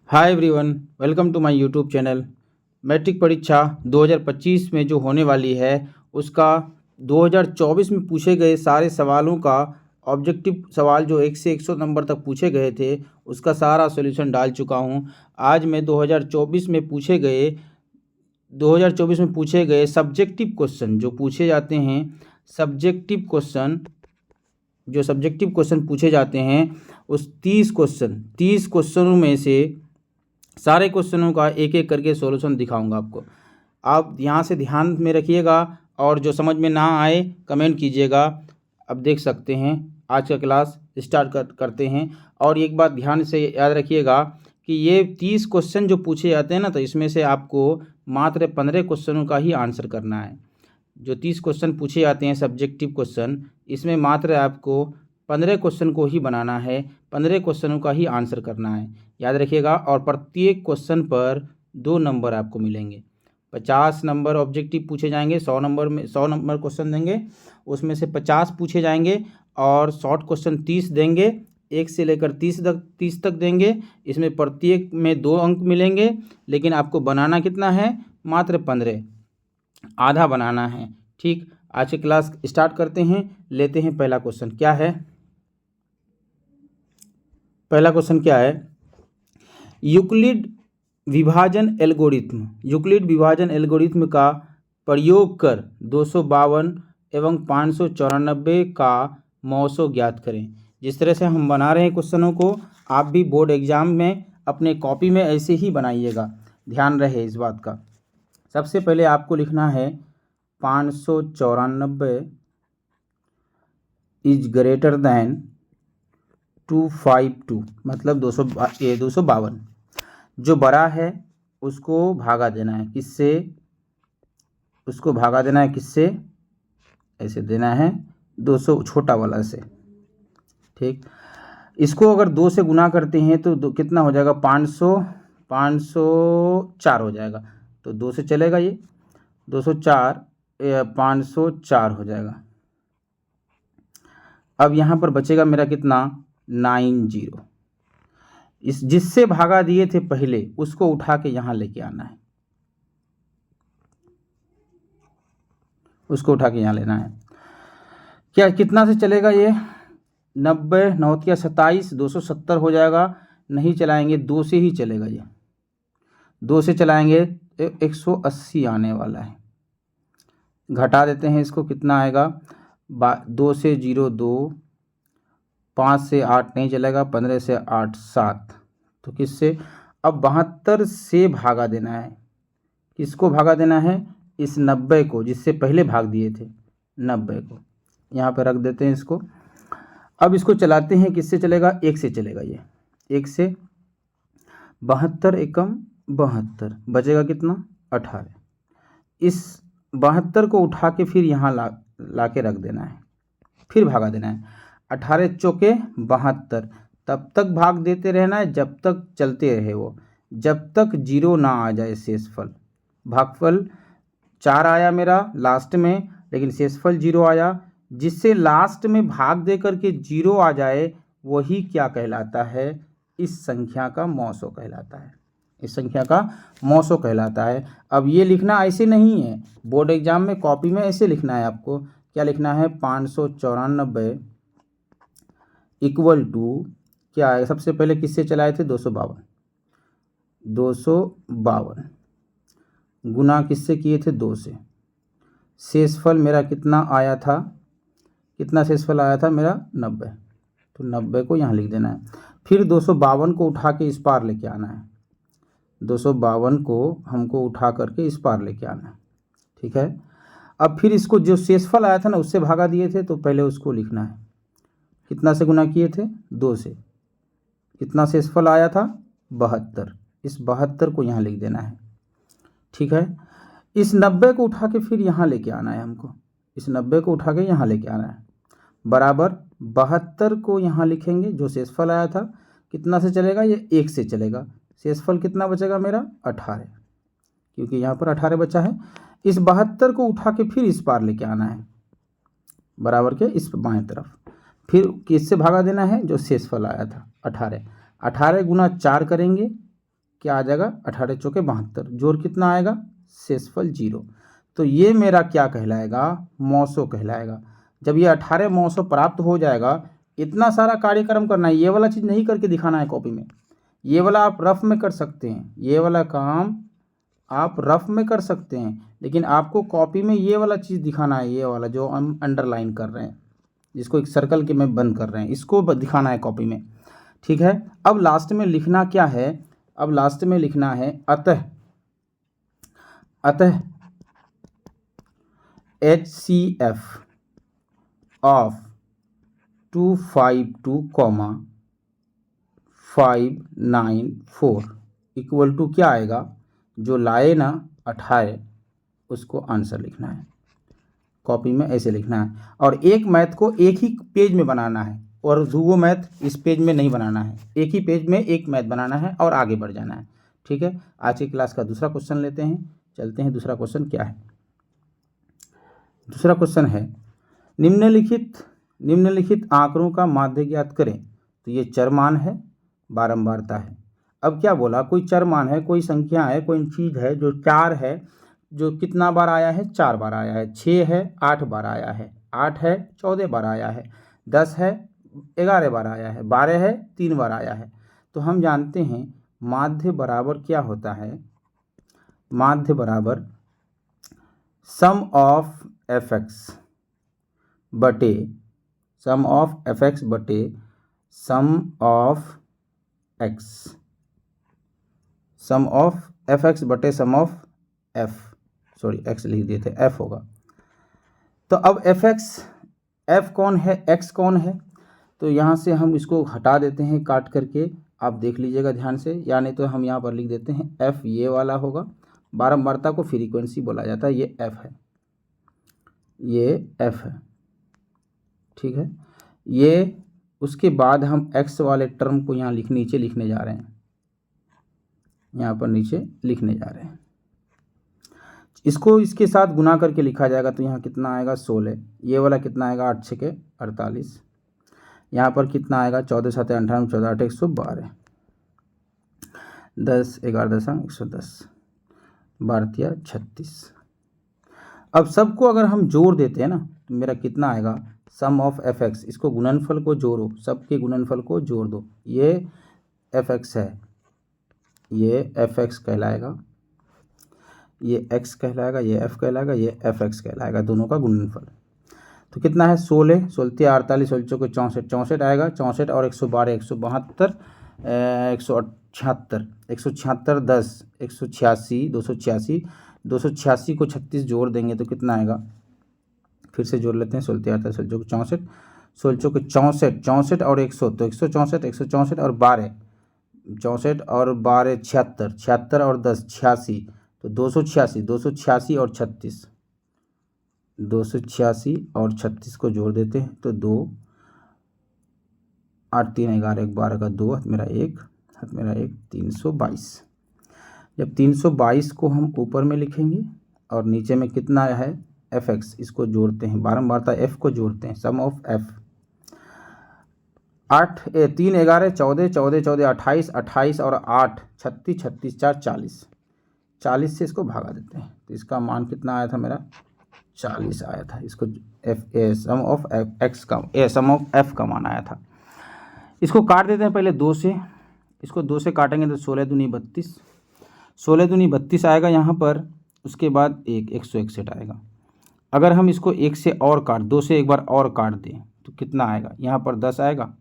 Hi everyone, welcome to my YouTube channel. Matric परीक्षा 2025 में जो होने वाली है उसका 2024 में पूछे गए सारे सवालों का ऑब्जेक्टिव सवाल जो 1 से 100 नंबर तक पूछे गए थे उसका सारा सॉल्यूशन डाल चुका हूं। आज मैं 2024 में पूछे गए सब्जेक्टिव क्वेश्चन जो पूछे जाते हैं, सब्जेक्टिव क्वेश्चन पूछे जाते हैं उस 30 क्वेश्चनों में से सारे क्वेश्चनों का एक एक करके सॉल्यूशन दिखाऊंगा आपको। आप यहाँ से ध्यान में रखिएगा और जो समझ में ना आए कमेंट कीजिएगा। अब देख सकते हैं आज का क्लास स्टार्ट करते हैं। और एक बात ध्यान से याद रखिएगा कि ये 30 क्वेश्चन जो पूछे जाते हैं ना, तो इसमें से आपको मात्र 15 क्वेश्चनों का ही आंसर करना है। जो 30 क्वेश्चन पूछे जाते हैं सब्जेक्टिव क्वेश्चन, इसमें मात्र आपको 15 क्वेश्चन को ही बनाना है, 15 क्वेश्चनों का ही आंसर करना है, याद रखिएगा। और प्रत्येक क्वेश्चन पर 2 नंबर आपको मिलेंगे। 50 नंबर ऑब्जेक्टिव पूछे जाएंगे, 100 नंबर क्वेश्चन देंगे, उसमें से 50 पूछे जाएंगे और शॉर्ट क्वेश्चन 30 देंगे, 1 से लेकर 30 तक देंगे। इसमें प्रत्येक में 2 अंक मिलेंगे, लेकिन आपको बनाना कितना है? मात्र 15, आधा बनाना है। ठीक, आज की क्लास स्टार्ट करते हैं। लेते हैं पहला क्वेश्चन। क्या है पहला क्वेश्चन? क्या है? यूक्लिड विभाजन एल्गोरिथ्म का प्रयोग कर 252 एवं 594 का मौसो ज्ञात करें। जिस तरह से हम बना रहे हैं क्वेश्चनों को, आप भी बोर्ड एग्जाम में अपने कॉपी में ऐसे ही बनाइएगा, ध्यान रहे इस बात का। सबसे पहले आपको लिखना है 594 इज ग्रेटर दैन 252, मतलब 252। जो बड़ा है उसको भागा देना है किससे? ऐसे देना है 200 छोटा वाला से। ठीक, इसको अगर 2 से गुना करते हैं तो कितना हो जाएगा? 504 हो जाएगा। तो 2 से चलेगा ये 204, 504 हो जाएगा। अब यहाँ पर बचेगा मेरा कितना? 90। इस जिससे भागा दिए थे पहले उसको उठा के यहाँ लेके आना है, उसको उठा के यहाँ लेना है। क्या कितना से चलेगा ये? 90 9 27, 270 हो जाएगा। नहीं चलाएंगे, 2 से ही चलेगा ये। 2 से चलाएंगे 180 आने वाला है। घटा देते हैं इसको, कितना आएगा? 2 से 0 2, 5 से 8 नहीं चलेगा, 15 से 8 7। तो किससे? अब 72 से भागा देना है। किसको भागा देना है? इस 90 को, जिससे पहले भाग दिए थे 90 को। यहाँ पर रख देते हैं इसको। अब इसको चलाते हैं, किससे चलेगा? 1 से चलेगा ये। 1 से 72 एकम 72, बचेगा कितना? 18। इस 72 को उठा के फिर यहाँ ला के रख देना है, फिर भागा देना है। 18 चौके 72, तब तक भाग देते रहना है जब तक चलते रहे वो, जब तक 0 ना आ जाए शेषफल। भागफल 4 आया मेरा लास्ट में, लेकिन शेषफल 0 आया। जिससे लास्ट में भाग दे करके 0 आ जाए वही क्या कहलाता है? इस संख्या का मौसो कहलाता है। इस संख्या का मौसो कहलाता है। अब ये लिखना ऐसे नहीं है, बोर्ड एग्जाम में कॉपी में ऐसे लिखना है आपको। क्या लिखना है? 594 इक्वल टू क्या है? सबसे पहले किससे चलाए थे? 252 गुना किससे किए थे? 2 से। शेषफल मेरा कितना आया था? कितना शेषफल आया था मेरा? 90। तो 90 को यहाँ लिख देना है। फिर 252 को उठा के इस पार लेके आना है। 252 को हमको उठा करके इस पार लेके आना है। ठीक है, अब फिर इसको जो शेषफल आया था ना उससे भागा दिए थे, तो पहले उसको लिखना है। कितना से गुना किए थे? 2 से। कितना शेषफल आया था? 72। इस 72 को यहाँ लिख देना है। ठीक है, इस 90 को उठा के फिर यहाँ लेके आना है हमको। इस 90 को उठा के यहाँ लेके आना है, बराबर 72 को यहाँ लिखेंगे। जो शेषफल आया था कितना से चलेगा? ये 1 से चलेगा। शेषफल कितना बचेगा मेरा? 18, क्योंकि यहाँ पर 18 बचा है। इस 72 को उठा के फिर इस पार लेके आना है, बराबर के इस बाएं तरफ। फिर किससे भागा देना है? जो शेषफल आया था 18। 18 गुना 4 करेंगे क्या आ जाएगा, 18 चौके 72, जोड़ कितना आएगा, शेषफल 0। तो ये मेरा क्या कहलाएगा, मौसो कहलाएगा। जब ये 18 मौसो प्राप्त हो जाएगा, इतना सारा कार्यक्रम करना है, ये वाला चीज़ नहीं करके दिखाना है कॉपी में। ये वाला आप रफ में कर सकते हैं, ये वाला काम आप रफ में कर सकते हैं, लेकिन आपको कॉपी में ये वाला चीज़ दिखाना है, ये वाला जो हम अंडरलाइन कर रहे हैं, जिसको एक सर्कल के में बंद कर रहे हैं, इसको दिखाना है कॉपी में। ठीक है। अब लास्ट में लिखना क्या है, अब लास्ट में लिखना है अतः HCF ऑफ 252,594 इक्वल टू क्या आएगा, जो लाए ना 18, उसको आंसर लिखना है कॉपी में, ऐसे लिखना है। और एक मैथ को एक ही पेज में बनाना है, और दूसरा मैथ इस पेज में नहीं बनाना है, एक ही पेज में एक मैथ बनाना है और आगे बढ़ जाना है। ठीक है। आज की क्लास का दूसरा क्वेश्चन लेते हैं, चलते हैं। दूसरा क्वेश्चन क्या है, दूसरा क्वेश्चन है निम्नलिखित आंकड़ों का माध्य ज्ञात करें। तो ये चर मान है, बारंबारता है। अब क्या बोला, कोई चर मान है, कोई संख्या है, कोई चीज़ है जो 4 है, जो कितना बार आया है, 4 बार आया है, 6 है 8 बार आया है, 8 है 14 बार आया है, 10 है 11 बार आया है, 12 है 3 बार आया है। तो हम जानते हैं माध्य बराबर क्या होता है, माध्य बराबर सम ऑफ fx बटे सम ऑफ fx बटे sum of x, sum of fx बटे sum of f, sorry x लिख दिए थे, f होगा। तो अब f कौन है, x कौन है, तो यहाँ से हम इसको हटा देते हैं काट करके, आप देख लीजिएगा ध्यान से, यानी तो हम यहाँ पर लिख देते हैं f ये वाला होगा, बारंबारता को फ्रीक्वेंसी बोला जाता है, ये f है, ये f है। ठीक है। ये उसके बाद हम x वाले टर्म को यहाँ नीचे लिखने जा रहे हैं, यहाँ पर नीचे लिखने जा रहे हैं। इसको इसके साथ गुना करके लिखा जाएगा, तो यहाँ कितना आएगा 16, ये वाला कितना आएगा 8 6 48, यहाँ पर कितना आएगा 14 7 58, 14 8 112, 10 11 10 110, 12 36। अब सबको अगर हम जोड़ देते हैं ना, तो मेरा कितना आएगा, सम ऑफ fx, इसको गुणनफल को जोड़ो, सबके गुणनफल को जोड़ दो, ये fx है, ये fx कहलाएगा, ये x कहलाएगा, ये f कहलाएगा, ये fx कहलाएगा, दोनों का गुणनफल। तो कितना है 16 16 48 16 को 64 64 आएगा, 64 और 112 172 176 176 10 186 286 286 को 36 जोड़ देंगे तो कितना आएगा, फिर से जोड़ लेते हैं, 16 48 16 को 64 16 को 64 64 और 100, तो 164 164 और 12 64 और 12 76 76 और 10 86, तो 286 286 और 36 286 और 36 को जोड़ देते हैं, तो 2 8 3 11 12 का 2 हाथ मेरा 1 हाथ मेरा 1 322। जब 322 को हम ऊपर में लिखेंगे और नीचे में कितना है fx, इसको जोड़ते हैं, बारंबारता f को जोड़ते हैं, सम ऑफ f 8 3 11 14 14 14 28 28 और 8 36 36 4 40 40 से इसको भागा देते हैं, तो इसका मान कितना आया था मेरा 40 आया था। इसको सम ऑफ x का सम ऑफ f का मान आया था। इसको काट देते हैं पहले 2 से, इसको 2 से काटेंगे तो 16 दूनी 32, 16 दूनी 32 आएगा यहाँ पर, उसके बाद 161 आएगा। अगर हम इसको 1 से और काट 2 से एक बार और काट दें तो कितना आएगा, यहाँ पर 10 आएगा,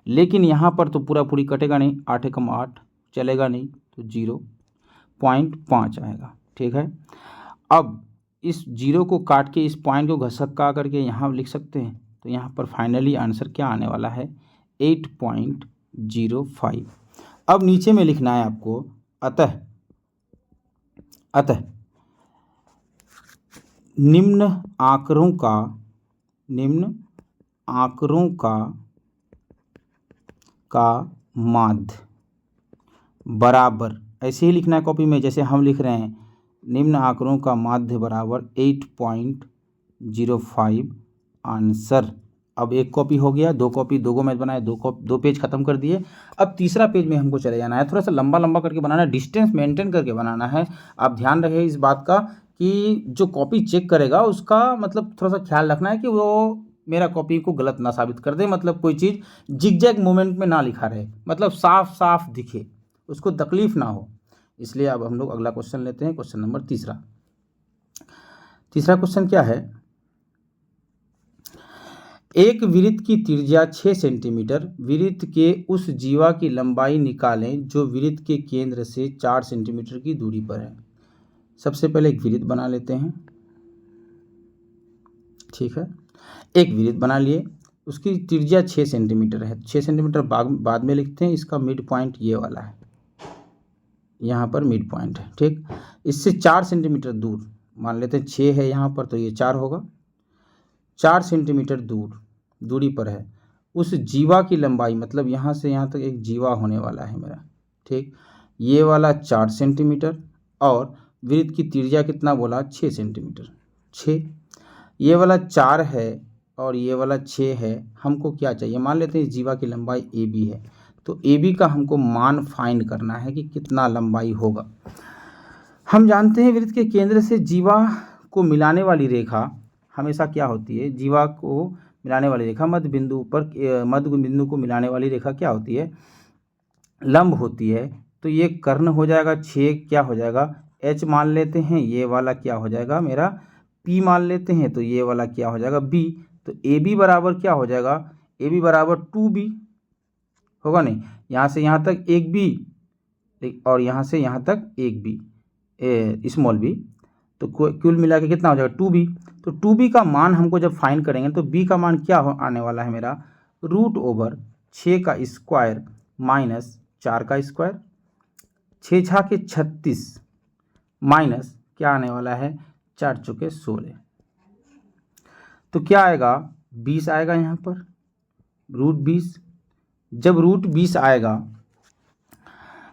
लेकिन यहाँ पर तो पूरा पूरी कटेगा नहीं, 8 एकम 8 चलेगा नहीं, तो 0.5 आएगा। ठीक है। अब इस 0 को काट के इस पॉइंट को घसक्का करके यहाँ लिख सकते हैं, तो यहाँ पर फाइनली आंसर क्या आने वाला है 8.05। अब नीचे में लिखना है आपको अतः निम्न आंकड़ों का माध्य बराबर, ऐसे ही लिखना है कॉपी में जैसे हम लिख रहे हैं, निम्न आंकड़ों का माध्य बराबर 8.05 आंसर अब एक कॉपी हो गया, 2 कॉपी, 2 गो मैथ बनाए, 2 पेज खत्म कर दिए। अब तीसरा पेज में हमको चले जाना है, थोड़ा सा लंबा लंबा करके बनाना है, डिस्टेंस मेंटेन करके बनाना है। आप ध्यान रहे इस बात का कि जो कॉपी चेक करेगा उसका मतलब थोड़ा सा ख्याल रखना है कि वो मेरा कॉपी को गलत ना साबित कर दे, मतलब कोई चीज़ जिगजैग मूवमेंट में ना लिखा रहे, मतलब साफ साफ दिखे, उसको तकलीफ ना हो। इसलिए अब हम लोग अगला क्वेश्चन लेते हैं, क्वेश्चन नंबर तीसरा क्वेश्चन क्या है। एक वृत्त की त्रिज्या 6 सेंटीमीटर, वृत्त के उस जीवा की लंबाई निकालें जो वृत्त के केंद्र से 4 सेंटीमीटर की दूरी पर है। सबसे पहले एक वृत्त बना लेते हैं, ठीक है। एक वृत्त बना लिए, उसकी त्रिज्या 6 सेंटीमीटर है। 6 सेंटीमीटर बाद में लिखते हैं, इसका मिड पॉइंट ये वाला है, यहाँ पर मिड पॉइंट है, ठीक। इससे 4 सेंटीमीटर दूर मान लेते हैं, 6 है यहाँ पर तो ये 4 होगा, 4 सेंटीमीटर दूरी पर है। उस जीवा की लंबाई, मतलब यहाँ से यहाँ तक एक जीवा होने वाला है मेरा, ठीक। ये वाला 4 सेंटीमीटर और वृत्त की त्रिज्या कितना बोला, 6 सेंटीमीटर, 6। ये वाला 4 है और ये वाला 6 है। हमको क्या चाहिए, मान लेते हैं जीवा की लंबाई ए बी है, तो ए बी का हमको मान फाइंड करना है कि कितना लंबाई होगा। हम जानते हैं वृत्त के केंद्र से जीवा को मिलाने वाली रेखा हमेशा क्या होती है, जीवा को मिलाने वाली रेखा मध्य बिंदु को मिलाने वाली रेखा क्या होती है, लंब होती है। तो ये कर्ण हो जाएगा 6, क्या हो जाएगा एच मान लेते हैं, ये वाला क्या हो जाएगा मेरा पी मान लेते हैं, तो ये वाला क्या हो जाएगा बी। तो ए बी बराबर क्या हो जाएगा, ए बी बराबर 2b होगा नहीं, यहाँ से यहाँ तक एक बी और यहाँ से यहाँ तक एक बी स्मॉल बी, तो कुल मिला के कितना हो जाएगा 2b। तो 2b का मान हमको जब फाइंड करेंगे तो b का मान क्या आने वाला है मेरा, √6 का स्क्वायर माइनस 4 का स्क्वायर, 6 छा के 36 माइनस क्या आने वाला है 4 चौके 16, तो क्या आएगा 20 आएगा यहाँ पर, √20। जब √20 आएगा,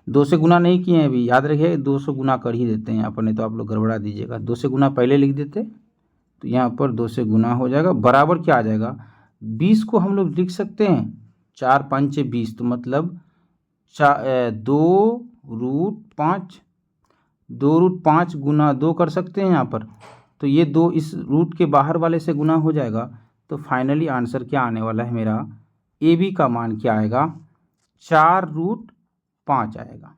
2 से गुना नहीं किए हैं अभी, याद रखिए 2 से गुना कर ही देते हैं यहाँ पर, नहीं तो आप लोग गड़बड़ा दीजिएगा। 2 से गुना पहले लिख देते तो यहाँ पर 2 से गुना हो जाएगा, बराबर क्या आ जाएगा 20 को हम लोग लिख सकते हैं 4 5 20, तो मतलब 2√5 गुना 2 कर सकते हैं यहाँ पर, तो ये 2 इस रूट के बाहर वाले से गुना हो जाएगा। तो फाइनली आंसर क्या आने वाला है मेरा, ए बी का मान क्या आएगा 4√5 आएगा।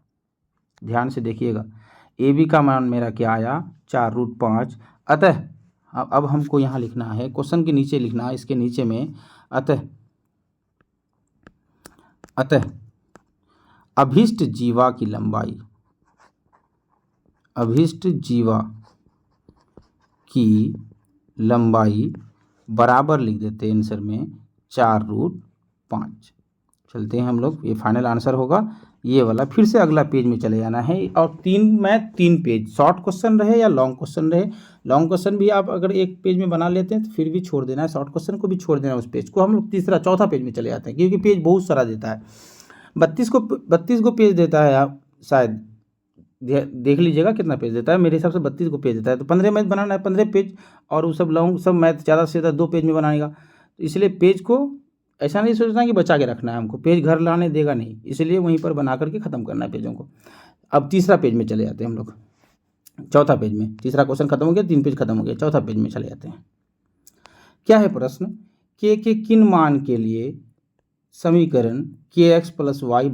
ध्यान से देखिएगा, ए बी का मान मेरा क्या आया 4√5। अतः अब हमको यहाँ लिखना है, क्वेश्चन के नीचे लिखना है, इसके नीचे में अतः अभिष्ट जीवा की लंबाई, अभिष्ट जीवा की लंबाई बराबर लिख देते हैं आंसर में 4√5। चलते हैं हम लोग, ये फाइनल आंसर होगा ये वाला। फिर से अगला पेज में चले जाना है और 3 पेज, शॉर्ट क्वेश्चन रहे या लॉन्ग क्वेश्चन रहे, लॉन्ग क्वेश्चन भी आप अगर एक पेज में बना लेते हैं तो फिर भी छोड़ देना है, शॉर्ट क्वेश्चन को भी छोड़ देना है, उस पेज को हम लोग चौथा पेज में चले जाते हैं, क्योंकि पेज बहुत सारा देता है, 32 को पेज देता है, आप शायद देख लीजिएगा कितना पेज देता है, मेरे हिसाब से 32 को पेज देता है। तो 15 मैथ बनाना है, 15 पेज, और वो सब लॉन्ग सब मैथ ज़्यादा से ज़्यादा 2 पेज में बनाएगा। तो इसलिए पेज को ऐसा नहीं सोचना कि बचा के रखना है हमको, पेज घर लाने देगा नहीं, इसलिए वहीं पर बना करके ख़त्म करना है पेजों को। अब तीसरा पेज में चले जाते हैं हम लोग, चौथा पेज में, तीसरा क्वेश्चन खत्म हो गया, 3 पेज खत्म हो गया, चौथा पेज में चले जाते हैं। क्या है प्रश्न, के किन मान के लिए समीकरण kx + y =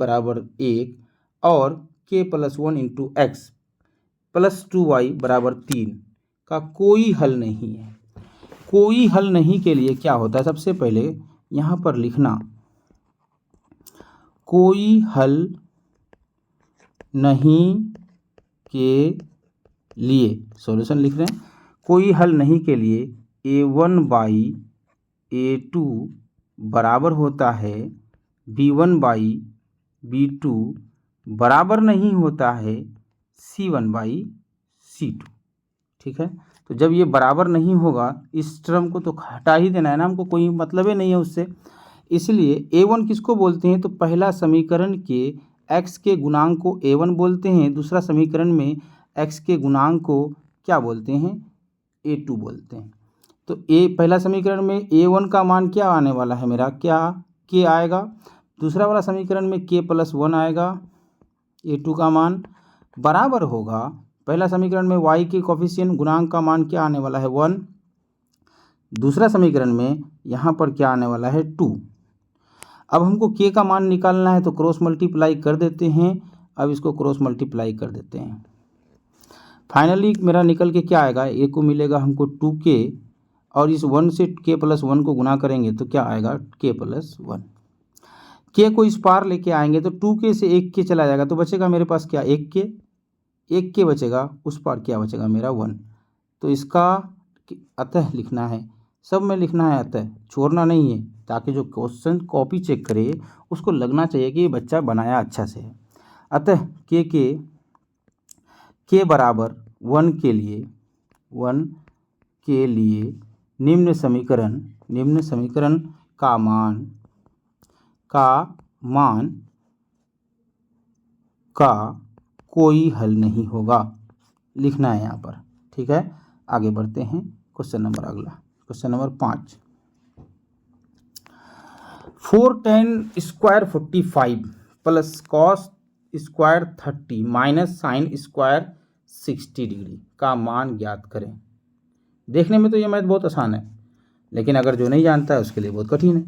1 और k + 1 × x + 2y = 3 का कोई हल नहीं है। कोई हल नहीं के लिए क्या होता है, सबसे पहले यहाँ पर लिखना, कोई हल नहीं के लिए, सॉल्यूशन लिख रहे हैं, कोई हल नहीं के लिए a1/a2 बराबर होता है b1/b2 बराबर नहीं होता है c1/c2, ठीक है। तो जब ये बराबर नहीं होगा, इस टर्म को तो हटा ही देना है ना, हमको कोई मतलब ही नहीं है उससे। इसलिए a1 किसको बोलते हैं, तो पहला समीकरण के x के गुणांक को a1 बोलते हैं, दूसरा समीकरण में x के गुणांक को क्या बोलते हैं a2 बोलते हैं। तो पहला समीकरण में A1 का मान क्या आने वाला है मेरा, क्या के आएगा। दूसरा वाला समीकरण में k+1 आएगा, A2 का मान बराबर होगा। पहला समीकरण में y के कोफिशिएंट गुणांक का मान क्या आने वाला है 1। दूसरा समीकरण में यहाँ पर क्या आने वाला है 2। अब हमको k का मान निकालना है तो क्रॉस मल्टीप्लाई कर देते हैं। अब इसको क्रॉस मल्टीप्लाई कर देते हैं। फाइनली मेरा निकल के क्या आएगा, a को मिलेगा हमको 2k और इस 1 से k+1 को गुना करेंगे तो क्या आएगा k+1। k को इस पार लेके आएंगे तो 2k से 1k चला जाएगा तो बचेगा मेरे पास क्या 1k बचेगा, उस पार क्या बचेगा मेरा 1। तो इसका अतः लिखना है, सब में लिखना है अतः, छोड़ना नहीं है, ताकि जो क्वेश्चन कॉपी चेक करे उसको लगना चाहिए कि ये बच्चा बनाया अच्छा से है। अतः के बराबर 1 के लिए निम्न समीकरण का मान का कोई हल नहीं होगा, लिखना है यहाँ पर। ठीक है, आगे बढ़ते हैं। Question number 5। 4tan square 45 plus cos square 30 minus sine square 60 degree का मान ज्ञात करें। देखने में तो ये मैथ बहुत आसान है, लेकिन अगर जो नहीं जानता है उसके लिए बहुत कठिन है।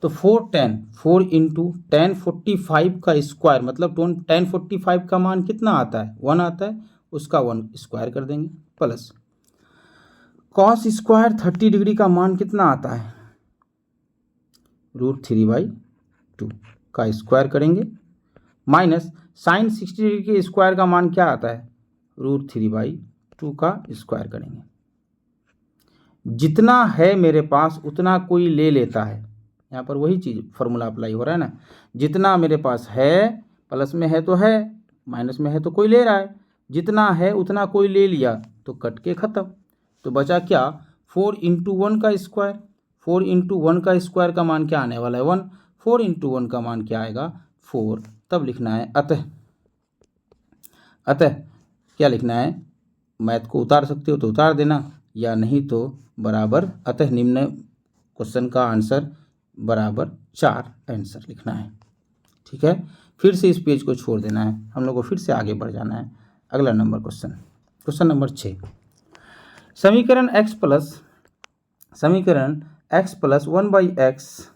तो 4 इंटू tan 45 का स्क्वायर मतलब tan 45 का मान कितना आता है 1 आता है, उसका 1 स्क्वायर कर देंगे, प्लस कॉस स्क्वायर 30 डिग्री का मान कितना आता है √3/2 का स्क्वायर करेंगे, माइनस साइन 60 डिग्री के स्क्वायर का मान क्या आता है √3/2 का स्क्वायर करेंगे। जितना है मेरे पास उतना कोई ले लेता है, यहाँ पर वही चीज़ फॉर्मूला अप्लाई हो रहा है ना। जितना मेरे पास है, प्लस में है तो है, माइनस में है तो कोई ले रहा है। जितना है उतना कोई ले लिया तो कट के ख़त्म। तो बचा क्या 4 इंटू 1 का स्क्वायर। 4 इंटू 1 का स्क्वायर का मान क्या आने वाला है 1। 4 इंटू 1 का मान क्या आएगा 4। तब लिखना है अतः क्या लिखना है, मैथ को उतार सकते हो तो उतार देना, या नहीं तो बराबर अतः निम्न क्वेश्चन का आंसर बराबर 4 आंसर लिखना है। ठीक है, फिर से इस पेज को छोड़ देना है, हम लोग को फिर से आगे बढ़ जाना है। अगला नंबर क्वेश्चन नंबर 6। समीकरण x प्लस 1/x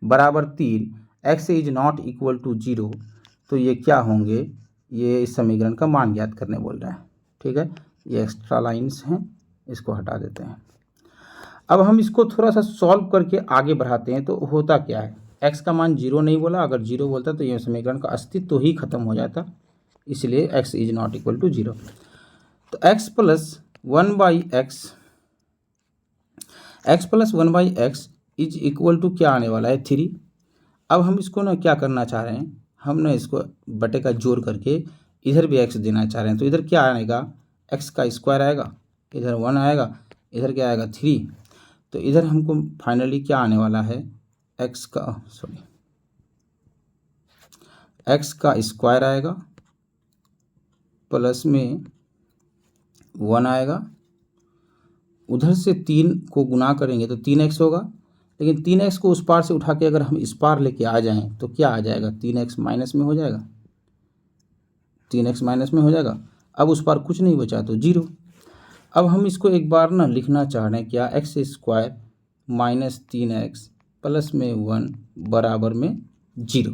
बराबर 3 x is not equal to 0। तो ये क्या होंगे, ये इस समीकरण का मान ज्ञात करने बोल रहा है। ठीक है, ये एक्स्ट्रा लाइंस हैं, इसको हटा देते हैं। अब हम इसको थोड़ा सा सॉल्व करके आगे बढ़ाते हैं। तो होता क्या है, x का मान 0 नहीं बोला, अगर 0 बोलता तो ये समीकरण का अस्तित्व तो ही खत्म हो जाता, इसलिए x is not equal to 0। तो x plus 1/x is equal to क्या आने वाला है 3। अब हम इसको ना क्या करना चाह रहे हैं, हम ना इसको बटे का जोड़ करके इधर भी x देना चाह रहे हैं। तो इधर क्या आएगा, x का स्क्वायर आएगा, इधर 1 आएगा, इधर क्या आएगा 3। तो इधर हमको फाइनली क्या आने वाला है x का स्क्वायर आएगा, प्लस में 1 आएगा, उधर से 3 को गुना करेंगे तो 3x होगा, लेकिन 3x को उस पार से उठा के अगर हम इस पार लेके आ जाएं तो क्या आ जाएगा 3x माइनस में हो जाएगा, 3x माइनस में हो जाएगा। अब उस पार कुछ नहीं बचा तो 0। अब हम इसको एक बार ना लिखना चाह रहे हैं क्या, x square minus 3x plus में 1 बराबर में 0।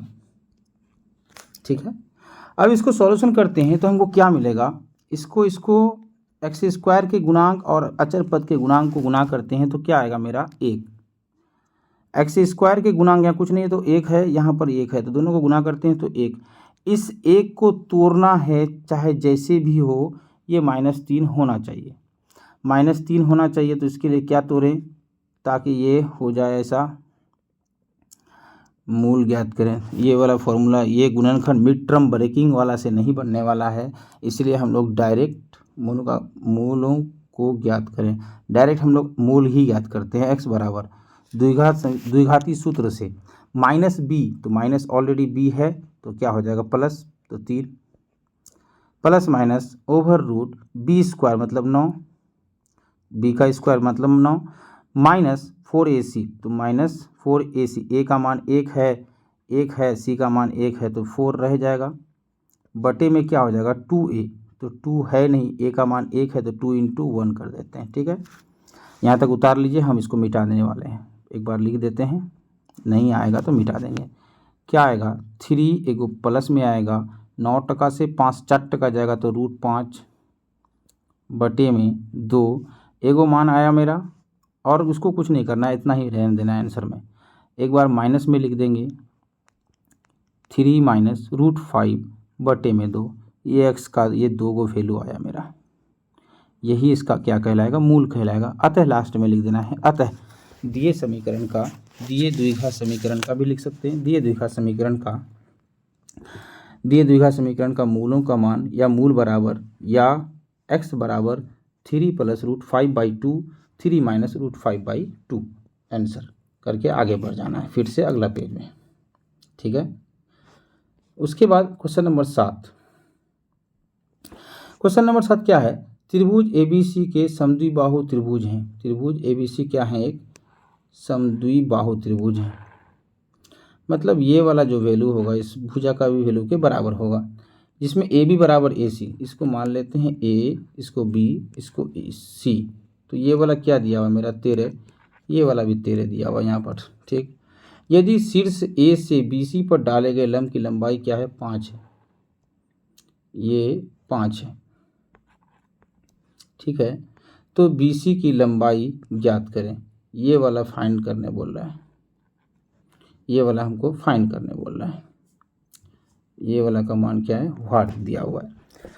ठीक है, अब इसको सॉल्यूशन करते हैं तो हमको क्या मिलेगा, इसको एक्स स्क्वायर के गुणांक और अचर पद के गुणांक को गुना करते हैं तो क्या आएगा मेरा 1। एक्स स्क्वायर के गुणांक यहाँ कुछ नहीं है तो 1 है, यहाँ पर 1 है, तो दोनों को गुना करते हैं तो 1। इस 1 को तोड़ना है चाहे जैसे भी हो, ये -3 होना चाहिए, -3 होना चाहिए। तो इसके लिए क्या तोड़ें ताकि ये हो जाए ऐसा, मूल ज्ञात करें। ये वाला फॉर्मूला, ये गुणनखंड मिड टर्म ब्रेकिंग वाला से नहीं बनने वाला है, इसलिए हम लोग डायरेक्ट मूलों को ज्ञात करें। डायरेक्ट हम लोग मूल ही ज्ञात करते हैं। x बराबर द्विघाती सूत्र से -b, तो माइनस ऑलरेडी b है तो क्या हो जाएगा प्लस, तो 3 plus minus over root b square मतलब 9, बी का स्क्वायर मतलब 9 माइनस 4ac, तो माइनस 4ac, ए का मान 1 है, सी का मान 1 है, तो 4 रह जाएगा, बटे में क्या हो जाएगा 2a, तो 2 है नहीं, ए का मान 1 है, तो 2 इंटू 1 कर देते हैं। ठीक है, यहाँ तक उतार लीजिए, हम इसको मिटा देने वाले हैं, एक बार लिख देते हैं, नहीं आएगा तो मिटा देंगे। क्या आएगा 3 एगो प्लस में आएगा, 9 टका से 5 4 टका जाएगा, तो √5 बटे में 2, एगो मान आया मेरा, और उसको कुछ नहीं करना है, इतना ही रहने देना है आंसर में। एक बार माइनस में लिख देंगे 3 माइनस √5 बटे में 2, ये एक्स का ये 2 को वैल्यू आया मेरा, यही इसका क्या कहलाएगा, मूल कहलाएगा। अतः लास्ट में लिख देना है, अतः दिए समीकरण का, दिए द्विघात समीकरण का भी लिख सकते हैं, दिए द्विघात समीकरण का मूलों का मान या मूल बराबर या x बराबर 3 प्लस √5/2, 3 माइनस √5/2 आंसर करके आगे बढ़ जाना है फिर से अगला पेज में। ठीक है, उसके बाद क्वेश्चन नंबर 7। क्वेश्चन नंबर 7 क्या है, त्रिभुज ABC के समद्विबाहु त्रिभुज हैं। त्रिभुज ABC क्या है, एक समद्विबाहु त्रिभुज है, मतलब ये वाला जो वैल्यू होगा इस भुजा का भी वैल्यू के बराबर होगा, जिसमें AB बराबर AC, इसको मान लेते हैं A, इसको B, इसको C, तो ये वाला क्या दिया हुआ मेरा 13, ये वाला भी 13 दिया हुआ यहाँ पर। ठीक, यदि शीर्ष A से BC पर डाले गए लंब की लंबाई क्या है 5 है, ये 5 है। ठीक है, तो BC की लंबाई ज्ञात करें, ये वाला फाइंड करने बोल रहा है, ये वाला हमको फाइंड करने बोल रहा है, ये वाला का मान क्या है व्हाट दिया हुआ है।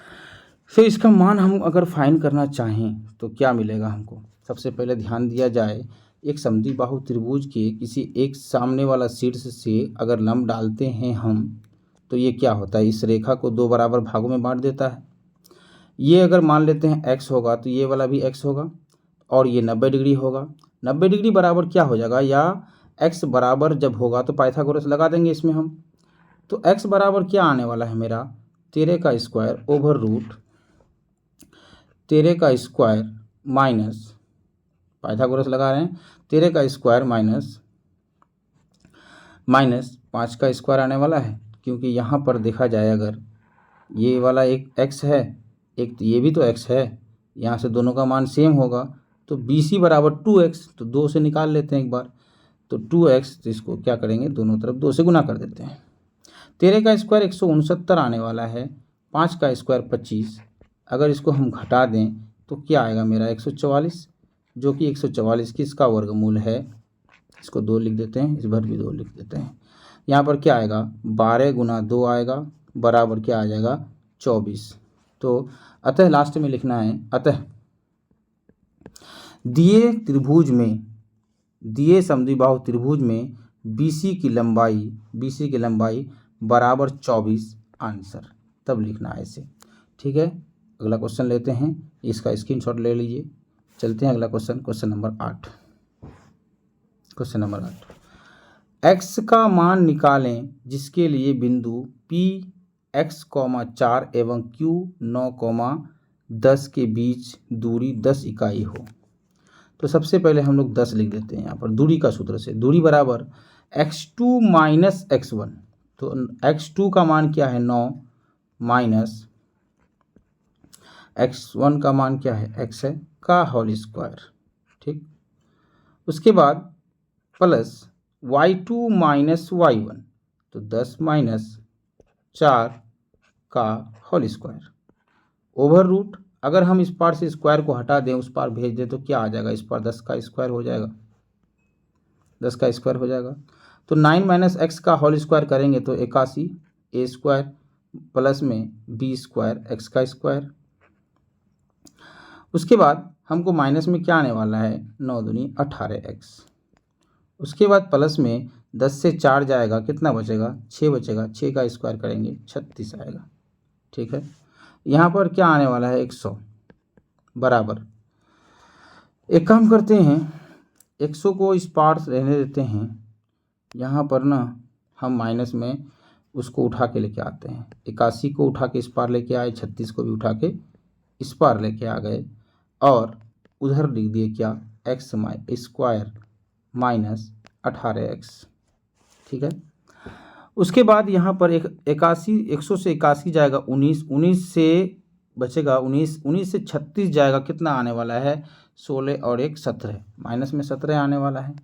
फिर इसका मान हम अगर फाइंड करना चाहें तो क्या मिलेगा हमको, सबसे पहले ध्यान दिया जाए, एक समद्विबाहु त्रिभुज के किसी एक सामने वाला शीर्ष से अगर लंब डालते हैं हम, तो ये क्या होता है, इस रेखा को 2 बराबर भागों में बांट देता है। ये अगर मान लेते हैं x होगा तो ये वाला भी x होगा, और ये 90 डिग्री होगा। 90 डिग्री बराबर क्या हो जाएगा, या x बराबर जब होगा तो पाइथागोरस लगा देंगे इसमें हम, तो x बराबर क्या आने वाला है मेरा 13 का स्क्वायर ओवर रूट 13 का स्क्वायर माइनस, पाइथागोरस लगा रहे हैं, 13 का स्क्वायर माइनस 5 का स्क्वायर आने वाला है, क्योंकि यहाँ पर देखा जाए अगर ये वाला एक x है, एक तो ये भी तो x है, यहाँ से दोनों का मान सेम होगा, तो BC बराबर 2x, तो 2 से निकाल लेते हैं एक बार, तो 2x, तो इसको क्या करेंगे दोनों तरफ 2 से गुना कर देते हैं। 13 का स्क्वायर 169 आने वाला है, 5 का स्क्वायर 25, अगर इसको हम घटा दें तो क्या आएगा मेरा 144, जो कि 144 किसका वर्गमूल है, इसको 2 लिख देते हैं, इस भर भी 2 लिख देते हैं। यहाँ पर क्या आएगा 12 गुना 2 आएगा, बराबर क्या आ जाएगा 24। तो अतः लास्ट में लिखना है, अतः दिए त्रिभुज में, दिए समद्विबाहु त्रिभुज में BC की लंबाई बराबर 24 आंसर, तब लिखना है इसे। ठीक है, अगला क्वेश्चन लेते हैं, इसका स्क्रीनशॉट ले लीजिए। चलते हैं अगला question, question number 8। Question number 8, x का मान निकालें जिसके लिए बिंदु P x,4 एवं Q 9,10 के बीच दूरी 10 इकाई हो। तो सबसे पहले हम लोग 10 लिख देते हैं यहाँ पर, दूरी का सूत्र से, दूरी बराबर x2 माइनस x1, तो x2 का मान क्या है 9 माइनस x1 का मान क्या है x है का होल स्क्वायर। ठीक, उसके बाद प्लस y2 माइनस y1, तो 10 माइनस 4 का होल स्क्वायर ओवर रूट, अगर हम इस पार से स्क्वायर को हटा दें उस पार भेज दें तो क्या आ जाएगा, इस पार 10 का स्क्वायर हो जाएगा, 10 का स्क्वायर हो जाएगा, तो 9 माइनस x का होल स्क्वायर करेंगे तो 81 a स्क्वायर प्लस में b स्क्वायर x का स्क्वायर। उसके बाद हमको माइनस में क्या आने वाला है 9 दूनी 18x, उसके बाद प्लस में 10 से 4 जाएगा, कितना बचेगा 6 बचेगा, 6 का स्क्वायर करेंगे 36 आएगा। ठीक है, यहाँ पर क्या आने वाला है 100 बराबर, एक काम करते हैं 100 को इस पार रहने देते हैं, यहाँ पर ना हम माइनस में उसको उठा के लेके आते हैं, 81 को उठा के इस पार लेके आए, 36 को भी उठा के इस पार लेके आ गए, और उधर लिख दिए क्या, एक्स स्क्वायर माइनस 18x। ठीक है। उसके बाद यहाँ पर 100 से 81 जाएगा 19 से बचेगा 19 से 36 जाएगा, कितना आने वाला है 16 और 1 17, माइनस में 17 आने वाला है,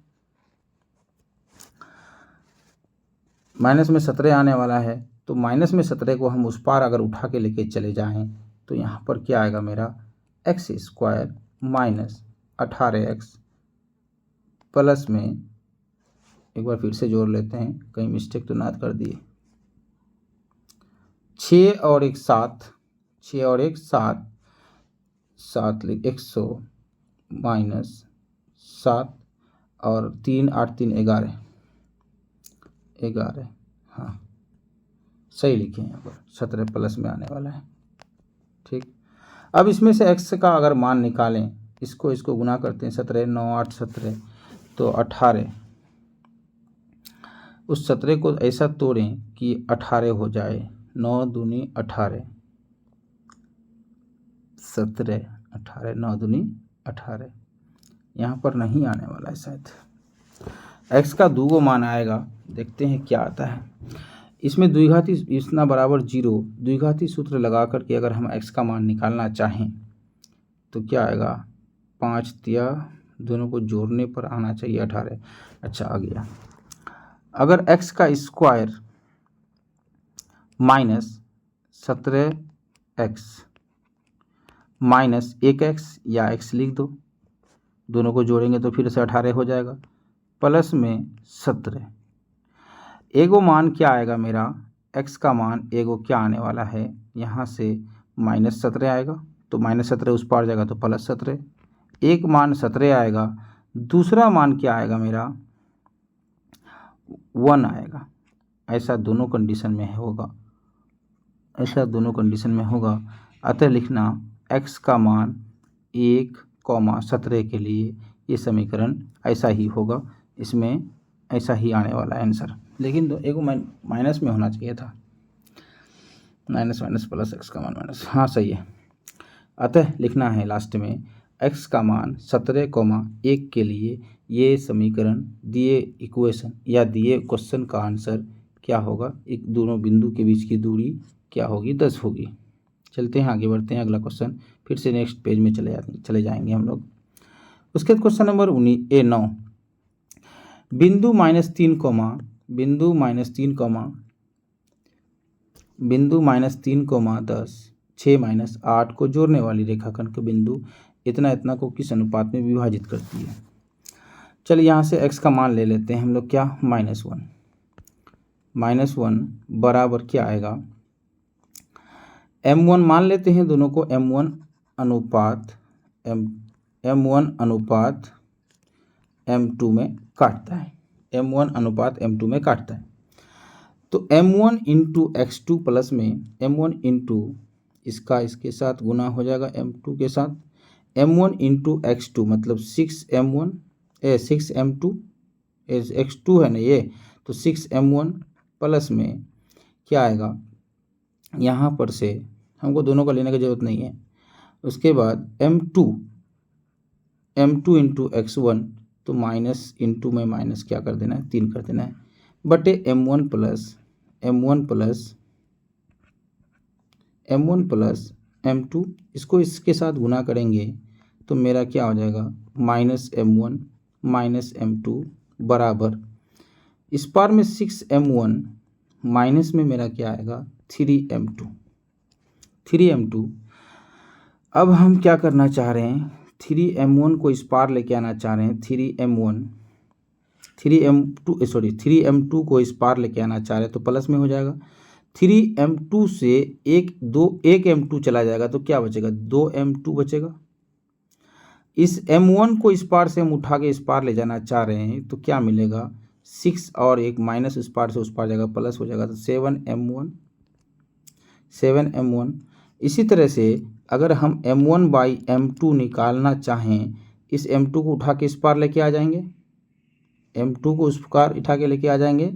माइनस में 17 आने वाला है। तो माइनस में 17 को हम उस पार अगर उठा के लेके चले जाएं तो यहाँ पर क्या आएगा मेरा x square minus 18x plus में, एक बार फिर से जोड़ लेते हैं कहीं मिस्टेक तो ना कर दिए, 6 और 1 7, 6 और 1 7, 7 100 माइनस 7 और 3 8 3 11, 11, हाँ सही लिखे यहाँ पर 17 प्लस में आने वाला है। ठीक। अब इसमें से x का अगर मान निकालें, इसको गुना करते हैं, 17 9 8 17 तो 18, उस 17 को ऐसा तोड़ें कि 18 हो जाए, 9 दूनी 18, 17 18 9 दूनी 18, यहाँ पर नहीं आने वाला है शायद, x का दूगो मान आएगा, देखते हैं क्या आता है। इसमें द्विघाती इतना बराबर 0, द्विघाती सूत्र लगा करके अगर हम x का मान निकालना चाहें तो क्या आएगा, 5 तिया दोनों को जोड़ने पर आना चाहिए 18। अच्छा आ गया। अगर x का square minus 17x minus 1x या x लिख दो, दोनों को जोड़ेंगे तो फिर से 18 हो जाएगा, प्लस में 17, एगो मान क्या आएगा मेरा, x का मान एगो क्या आने वाला है, यहाँ से माइनस 17 आएगा तो माइनस 17 उस पार जाएगा तो प्लस 17, एक मान 17 आएगा, दूसरा मान क्या आएगा मेरा 1 आएगा। ऐसा दोनों कंडीशन में होगा, ऐसा दोनों कंडीशन में होगा। अतः लिखना x का मान 1,17 के लिए ये समीकरण ऐसा ही होगा, इसमें ऐसा ही आने वाला है आंसर, लेकिन एक माइनस में होना चाहिए था, माइनस माइनस प्लस x का मान माइनस, हाँ सही है। अतः लिखना है लास्ट में x का मान 17,1 के लिए ये समीकरण दिए इक्वेशन या दिए क्वेश्चन का आंसर क्या होगा, एक दोनों बिंदु के बीच की दूरी क्या होगी, 10 होगी। चलते हैं आगे बढ़ते हैं, अगला क्वेश्चन फिर से नेक्स्ट पेज में चले जाएंगे हम लोग। उसके बाद क्वेश्चन नंबर 9, बिंदु -3 10 6 - 8 को जोड़ने वाली रेखाखंड के बिंदु इतना को किस अनुपात में विभाजित करती है। चलिए यहाँ से x का मान ले लेते हैं हम लोग, क्या -1 बराबर क्या आएगा, m1 मान लेते हैं दोनों को, m1 अनुपात m2 में काटता है, m1 अनुपात m2 में काटता है। तो m1 इंटू x2 प्लस में m1 इंटू इसके साथ गुना हो जाएगा m2 के साथ, m1 इंटू x2 मतलब 6m1 6m2 x2 है ना ये, तो 6m1 प्लस में क्या आएगा, यहाँ पर से हमको दोनों का लेने की ज़रूरत नहीं है। उसके बाद m2 इंटू x1 तो माइनस इंटू में माइनस क्या कर देना है, 3 कर देना है, बटे m1 प्लस m2, इसको इसके साथ गुना करेंगे तो मेरा क्या हो जाएगा, -m1 -m2 बराबर, इस पार में 6m1 माइनस में मेरा क्या आएगा 3m2। अब हम क्या करना चाह रहे हैं, 3m1 को इस पार लेके आना चाह रहे हैं, 3m2 को इस पार लेके आना चाह रहे हैं तो प्लस में हो जाएगा, 3m2 से 1m2 चला जाएगा तो क्या बचेगा, 2m2 बचेगा। इस m1 को इस पार से हम उठा के इस पार ले जाना चाह रहे हैं तो क्या मिलेगा, 6 और 1 माइनस उस पार से उस पार जाएगा प्लस हो जाएगा तो 7m1। इसी तरह से अगर हम m1/m2 निकालना चाहें, इस m2 को उठा के इस पार लेके आ जाएंगे, m2 को उस पार उठा के लेके आ जाएंगे,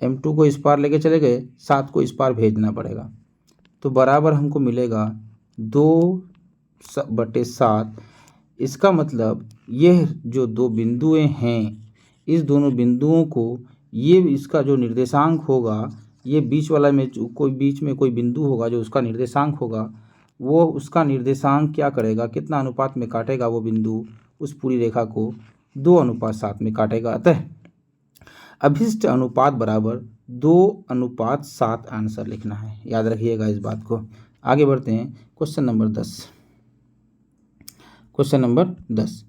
m2 को इस पार लेके चले गए, 7 को इस पार भेजना पड़ेगा, तो बराबर हमको मिलेगा 2/7 इसका मतलब यह जो दो बिंदुएं हैं, इस दोनों बिंदुओं को ये इसका जो निर्देशांक होगा, ये बीच वाला में जो कोई बीच में कोई बिंदु होगा जो उसका निर्देशांक होगा, वो उसका निर्देशांक क्या करेगा, कितना अनुपात में काटेगा वो बिंदु उस पूरी रेखा को, 2:7 में काटेगा। अतः अभिष्ट अनुपात बराबर 2:7 आंसर लिखना है, याद रखिएगा इस बात को। आगे बढ़ते हैं क्वेश्चन नंबर 10। क्वेश्चन नंबर 10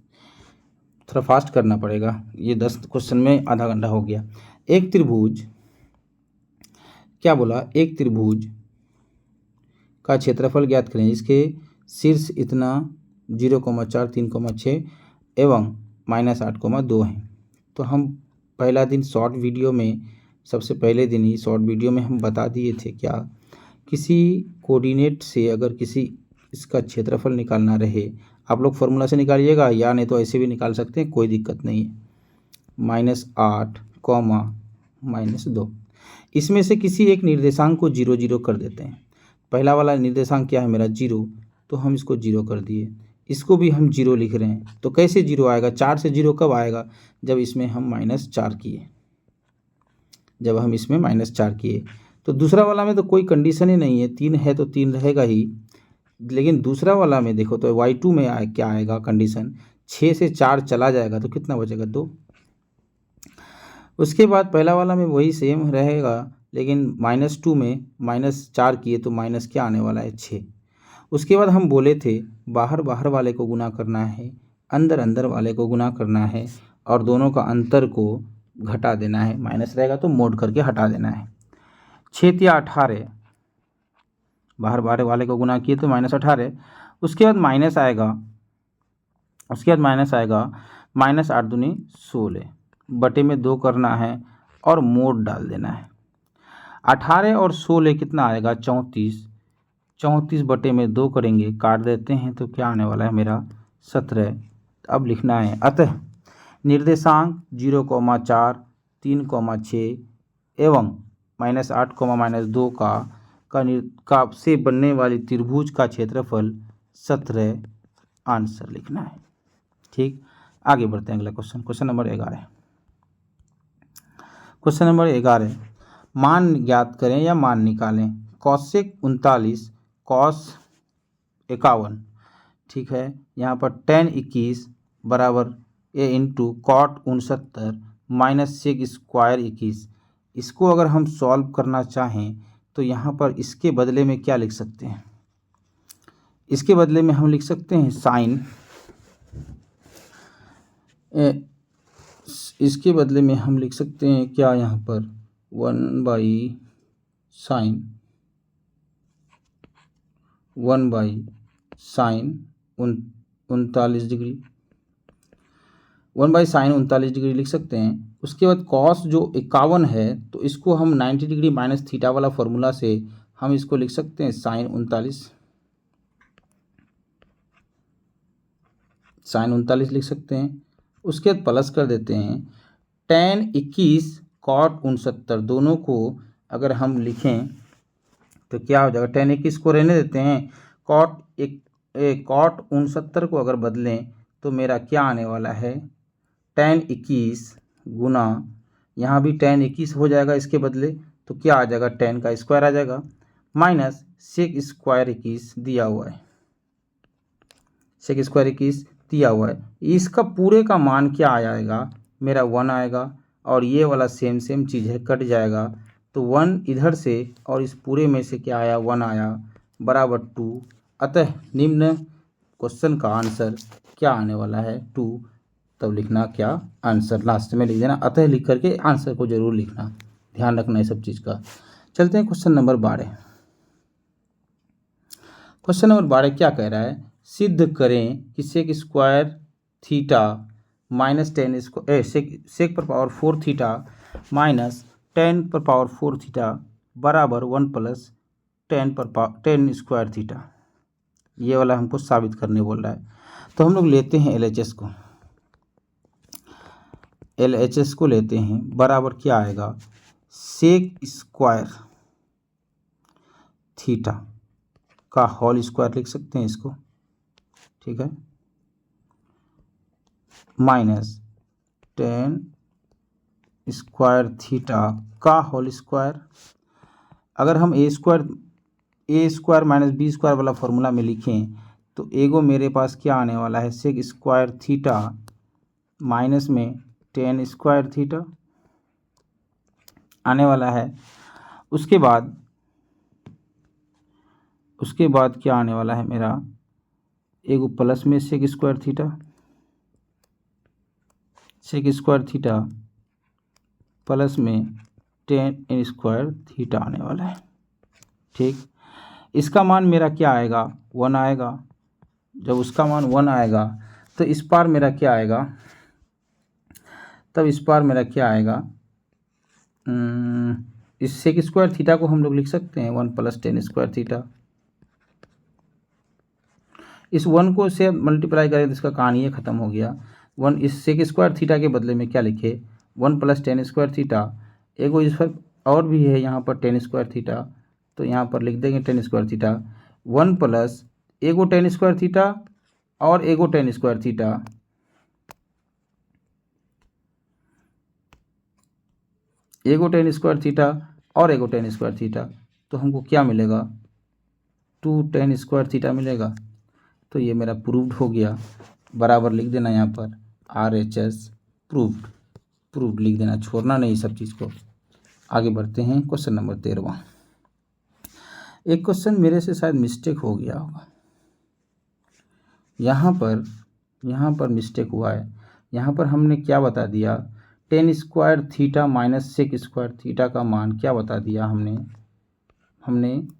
थोड़ा फास्ट करना पड़ेगा, ये 10 क्वेश्चन में आधा घंटा हो गया। एक त्रिभुज, क्या बोला, एक त्रिभुज का क्षेत्रफल ज्ञात करें, इसके शीर्ष इतना 0,4, 3,6 एवं -8,2 हैं। तो हम पहला दिन शॉर्ट वीडियो में, सबसे पहले दिन ही शॉर्ट वीडियो में हम बता दिए थे क्या, किसी कोऑर्डिनेट से अगर किसी इसका क्षेत्रफल निकालना रहे, आप लोग फॉर्मूला से निकालिएगा या नहीं तो ऐसे भी निकाल सकते हैं, कोई दिक्कत नहीं है। -8, -2, इसमें से किसी एक निर्देशांक को 0, 0 कर देते हैं। पहला वाला निर्देशांक क्या है मेरा 0, तो हम इसको 0 कर दिए, इसको भी हम 0 लिख रहे हैं। तो कैसे 0 आएगा, 4 से 0 कब आएगा, जब इसमें हम -4 किए, जब हम इसमें -4 किए। तो दूसरा वाला में तो कोई कंडीशन ही नहीं है, 3 है तो 3 रहेगा ही। लेकिन दूसरा वाला में देखो तो y2 में क्या आएगा कंडीशन, 6 से 4 चला जाएगा तो कितना बचेगा, 2। उसके बाद पहला वाला में वही सेम रहेगा, लेकिन -2 में -4 किए तो माइनस क्या आने वाला है, 6। उसके बाद हम बोले थे बाहर बाहर वाले को गुना करना है, अंदर अंदर वाले को गुना करना है, और दोनों का अंतर को घटा देना है, माइनस रहेगा तो मोड करके हटा देना है। 6 या 18, बाहर बाहर वाले को गुना किए तो -18। उसके बाद माइनस आएगा, -8 दूनी 16 बटे में 2 करना है और मोड डाल देना है। 18 और 16 कितना आएगा, 34, 34 बटे में 2 करेंगे, काट देते हैं तो क्या आने वाला है मेरा 17। अब लिखना है, अतः निर्देशांक 0,4, 3,6 एवं -8, -2 का से बनने वाली त्रिभुज का क्षेत्रफल 17 आंसर लिखना है। ठीक, आगे बढ़ते हैं अगला question, question number 11। Question number 11, मान ज्ञात करें या मान निकालें। कौशिक 39 कॉस 51, ठीक है, यहाँ पर tan 21 बराबर a into cot 69 minus sec square 21। इसको अगर हम सॉल्व करना चाहें तो यहाँ पर इसके बदले में क्या लिख सकते हैं, इसके बदले में हम लिख सकते हैं साइन, इसके बदले में हम लिख सकते हैं क्या, यहाँ पर 1/sin 39 डिग्री, 1/sin 39 डिग्री लिख सकते हैं। उसके बाद कॉस जो 51 है तो इसको हम 90 डिग्री माइनस थीटा वाला फॉर्मूला से हम इसको लिख सकते हैं sin 39 लिख सकते हैं। उसके बाद प्लस कर देते हैं tan 21 कॉट 69, दोनों को अगर हम लिखें तो क्या हो जाएगा, tan 21 को रहने देते हैं, कॉट 69 को अगर बदलें तो मेरा क्या आने वाला है, tan 21 गुना, यहाँ भी tan 21 हो जाएगा इसके बदले, तो क्या आ जाएगा, tan का स्क्वायर आ जाएगा, माइनस सेक स्क्वायर 21 दिया हुआ है, सेक स्क्वायर 21 दिया हुआ है। इसका पूरे का मान क्या आ जाएगा, मेरा 1 आएगा, और ये वाला सेम चीज़ है, कट जाएगा तो 1 इधर से और इस पूरे में से क्या आया, 1 आया, बराबर 2। अतः निम्न क्वेश्चन का आंसर क्या आने वाला है, 2। तब लिखना क्या, आंसर लास्ट में लिख देना, अतः लिख करके आंसर को जरूर लिखना, ध्यान रखना ये सब चीज़ का। चलते हैं क्वेश्चन नंबर 12। क्वेश्चन नंबर 12 क्या कह रहा है, सिद्ध करें कि sec square theta minus tan sec पर पावर 4 थीटा माइनस 10 पर पावर 4 थीटा बराबर 1 प्लस 10 स्क्वायर थीटा। ये वाला हमको साबित करने बोल रहा है। तो हम लोग लेते हैं LHS को लेते हैं, बराबर क्या आएगा, सेक स्क्वायर थीटा का होल स्क्वायर लिख सकते हैं इसको, ठीक है, माइनस टेन स्क्वायर थीटा का होल स्क्वायर। अगर हम ए स्क्वायर माइनस बी स्क्वायर वाला फॉर्मूला में लिखें तो एगो मेरे पास क्या आने वाला है, सेक स्क्वायर थीटा माइनस में टेन स्क्वायर थीटा आने वाला है। उसके बाद क्या आने वाला है मेरा, एगो प्लस में सेक स्क्वायर थीटा प्लस में टेन स्क्वायर थीटा आने वाला है। ठीक, इसका मान मेरा क्या आएगा, 1 आएगा। जब उसका मान 1 आएगा तो इस पार मेरा क्या आएगा, इस सेक स्क्वायर थीटा को हम लोग लिख सकते हैं 1 प्लस टेन स्क्वायर थीटा। इस 1 को से मल्टीप्लाई करें तो इसका कहानी ये ख़त्म हो गया। 1 इस सेक स्क्वायर थीटा के बदले में क्या लिखे, 1 प्लस टेन स्क्वायर थीटा। एगो इस पर और भी है यहाँ पर टेन स्क्वायर थीटा, तो यहाँ पर लिख देंगे टेन स्क्वायर थीटा। 1 प्लस एगो टेन स्क्वायर थीटा और एगो टेन स्क्वायर थीटा, एगो टेन स्क्वायर थीटा और एगो टेन स्क्वायर थीटा, तो हमको क्या मिलेगा, 2 टेन स्क्वायर थीटा मिलेगा। तो ये मेरा प्रूव्ड हो गया। बराबर लिख देना यहाँ पर RHS प्रूव्ड लिख देना, छोड़ना नहीं सब चीज़ को। आगे बढ़ते हैं क्वेश्चन नंबर 13वां। एक क्वेश्चन मेरे से शायद मिस्टेक हो गया होगा, यहाँ पर मिस्टेक हुआ है। यहाँ पर हमने क्या बता दिया, tan square theta minus sec square theta का मान क्या बता दिया, हमने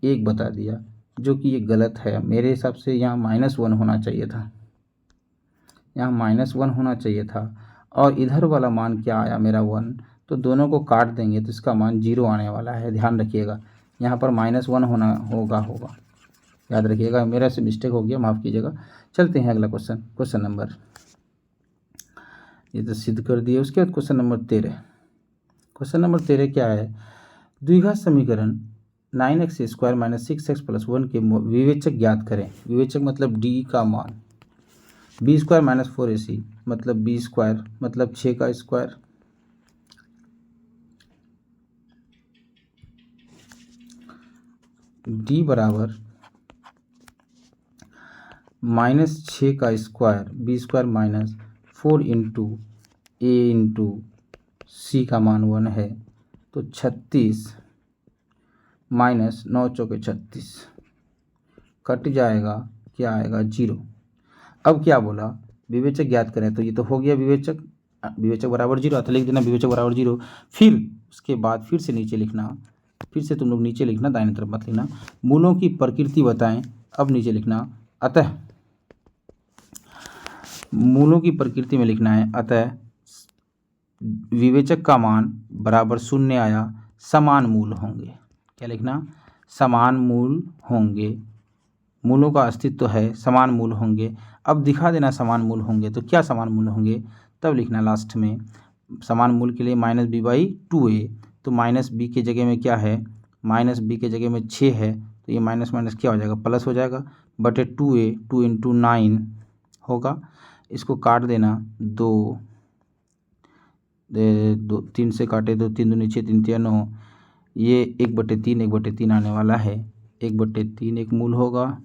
1 बता दिया, जो कि ये गलत है। मेरे हिसाब से यहाँ -1 होना चाहिए था, और इधर वाला मान क्या आया मेरा 1, तो दोनों को काट देंगे तो इसका मान 0 आने वाला है। ध्यान रखिएगा, यहाँ पर -1 होगा, याद रखिएगा। मेरा से मिस्टेक हो गया, माफ़ कीजिएगा। चलते हैं अगला क्वेश्चन नंबर, ये तो सिद्ध कर दिए। उसके बाद क्वेश्चन नंबर 13 क्या है, द्विघात समीकरण 9x square minus 6x plus 1 के विवेचक ज्ञात करें। विवेचक मतलब d का मान, बी स्क्वायर माइनस 4ac मतलब बी स्क्वायर मतलब 6 का स्क्वायर, d बराबर -6 का square, B square minus 4 into a into C का मान 1 है, तो 36 माइनस 9 चौके 36 कट जाएगा, क्या आएगा 0। अब क्या बोला, विवेचक ज्ञात करें, तो ये तो हो गया विवेचक बराबर 0, तो लिख देना विवेचक बराबर 0। फिर उसके बाद फिर से नीचे लिखना, फिर से तुम लोग नीचे लिखना, दाहिने तरफ मत लिखना। मूलों की प्रकृति बताएं, अब नीचे लिखना, अतः मूलों की प्रकृति में लिखना है, अतः विवेचक का मान बराबर 0 आया, समान मूल होंगे। क्या लिखना, समान मूल होंगे, मूलों का अस्तित्व है, समान मूल होंगे। अब दिखा देना समान मूल होंगे, तो क्या समान मूल होंगे, तब लिखना लास्ट में समान मूल के लिए -b/2a, तो -b के जगह में क्या है, -b के जगह में 6 है, तो ये माइनस माइनस क्या हो जाएगा, प्लस हो जाएगा, बटे 2a, 2 इंटू 9 होगा। इसको काट देना, 2 3 से काटे तो 3 दूनी 6, 3 तिया 9, ये 1/3 आने वाला है, 1/3 एक मूल होगा।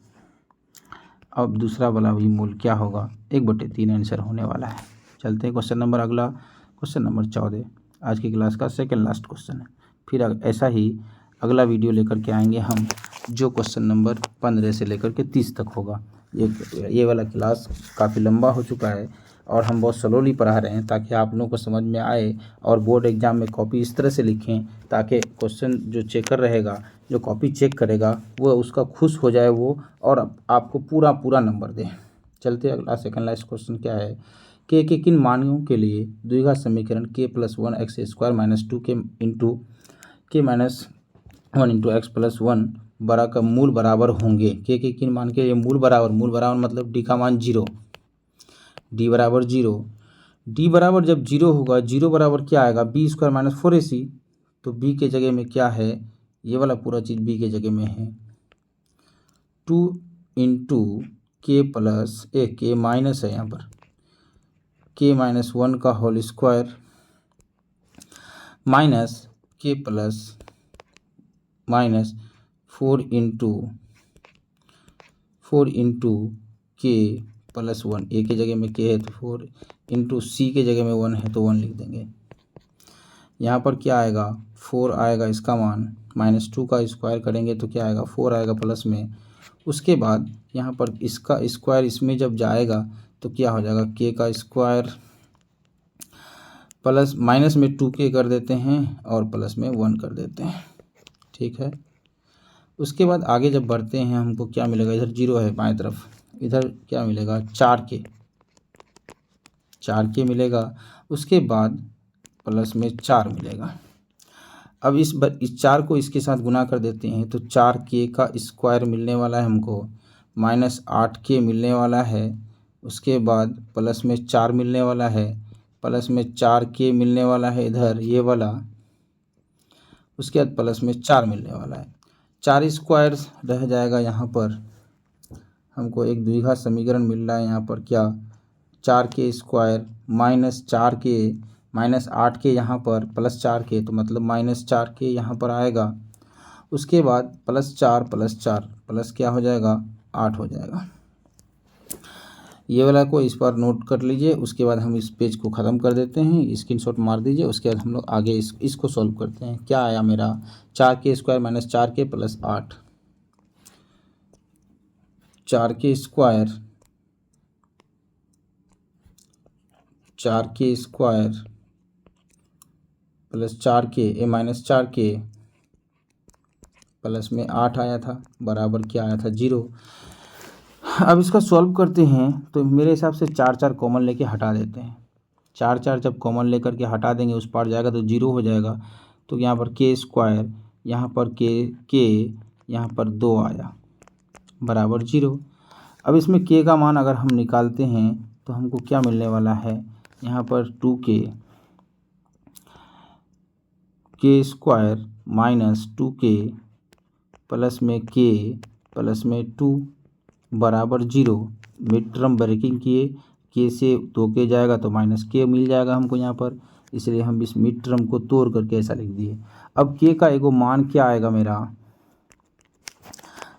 अब दूसरा वाला भी मूल क्या होगा, 1/3 आंसर होने वाला है। चलते हैं क्वेश्चन नंबर अगला, क्वेश्चन नंबर 14 आज की क्लास का सेकंड लास्ट क्वेश्चन है। फिर ऐसा ही अगला वीडियो लेकर के आएंगे हम, जो क्वेश्चन नंबर 15 से लेकर के 30 तक होगा। ये वाला क्लास काफ़ी लंबा हो चुका है और हम बहुत स्लोली पढ़ा रहे हैं, ताकि आप लोगों को समझ में आए और बोर्ड एग्जाम में कॉपी इस तरह से लिखें ताकि क्वेश्चन जो चेकर रहेगा, जो कॉपी चेक करेगा, वो उसका खुश हो जाए वो, और आपको पूरा नंबर दे। चलते अगला सेकंड लास्ट क्वेश्चन क्या है, के किन मानों के लिए द्विघात समीकरण k+1 x square minus 2 k into k minus 1 into x plus 1 बड़ा का मूल बराबर होंगे। के किन मान के लिए मूल बराबर मतलब d का मान 0, d बराबर 0, d बराबर जब 0 होगा, 0 बराबर क्या आएगा, बी स्क्वायर माइनस 4ac, तो b के जगह में क्या है, ये वाला पूरा चीज़ b के जगह में है, 2 इंटू के प्लस के माइनस है, यहाँ पर के माइनस 1 का होल स्क्वायर माइनस के प्लस माइनस 4 इंटू के प्लस 1। ए के जगह में के है तो 4 इंटू सी के जगह में 1 है तो 1 लिख देंगे। यहाँ पर क्या आएगा 4 आएगा इसका मान, -2 का स्क्वायर करेंगे तो क्या आएगा 4 आएगा प्लस में। उसके बाद यहाँ पर इसका स्क्वायर इसमें जब जाएगा तो क्या हो जाएगा के का स्क्वायर प्लस माइनस में 2k कर देते हैं और प्लस में 1 कर देते हैं। ठीक है, उसके बाद आगे जब बढ़ते हैं हमको क्या मिलेगा, इधर 0 है बाएं तरफ, इधर क्या मिलेगा 4k मिलेगा। उसके बाद प्लस में 4 मिलेगा। अब इस 4 को इसके साथ गुना कर देते हैं तो 4k का स्क्वायर मिलने वाला है हमको, -8k मिलने वाला है। उसके बाद प्लस में 4 मिलने वाला है, प्लस में 4k मिलने वाला है इधर ये वाला। उसके बाद प्लस में 4 मिलने वाला है। 4 स्क्वायर रह जाएगा। यहाँ पर हमको एक द्विघात समीकरण मिल रहा है। यहाँ पर क्या 4k स्क्वायर -4k -8k यहाँ पर प्लस 4k तो मतलब -4k यहाँ पर आएगा। उसके बाद +4 +4 प्लस क्या हो जाएगा 8 हो जाएगा। ये वाला को इस पर नोट कर लीजिए। उसके बाद हम इस पेज को ख़त्म कर देते हैं, स्क्रीनशॉट मार दीजिए। उसके बाद हम लोग आगे इसको सॉल्व करते हैं। क्या आया मेरा 4k square -4k + 8, 4k square plus 4k -4k plus में 8 आया था, बराबर क्या आया था 0। अब इसका सॉल्व करते हैं तो मेरे हिसाब से 4 कॉमन लेके हटा देते हैं। 4 जब कॉमन लेकर के हटा देंगे उस पार जाएगा तो 0 हो जाएगा। तो यहाँ पर k स्क्वायर, यहाँ पर k यहाँ पर 2 आया बराबर 0। अब इसमें k का मान अगर हम निकालते हैं तो हमको क्या मिलने वाला है, यहाँ पर 2k स्क्वायर -2k प्लस में k प्लस में 2 बराबर 0। मिड टर्म ब्रेकिंग किए, k से 2k जाएगा तो -k मिल जाएगा हमको यहाँ पर, इसलिए हम इस मिड टर्म को तोड़ करके ऐसा लिख दिए। अब k का एगो मान क्या आएगा मेरा,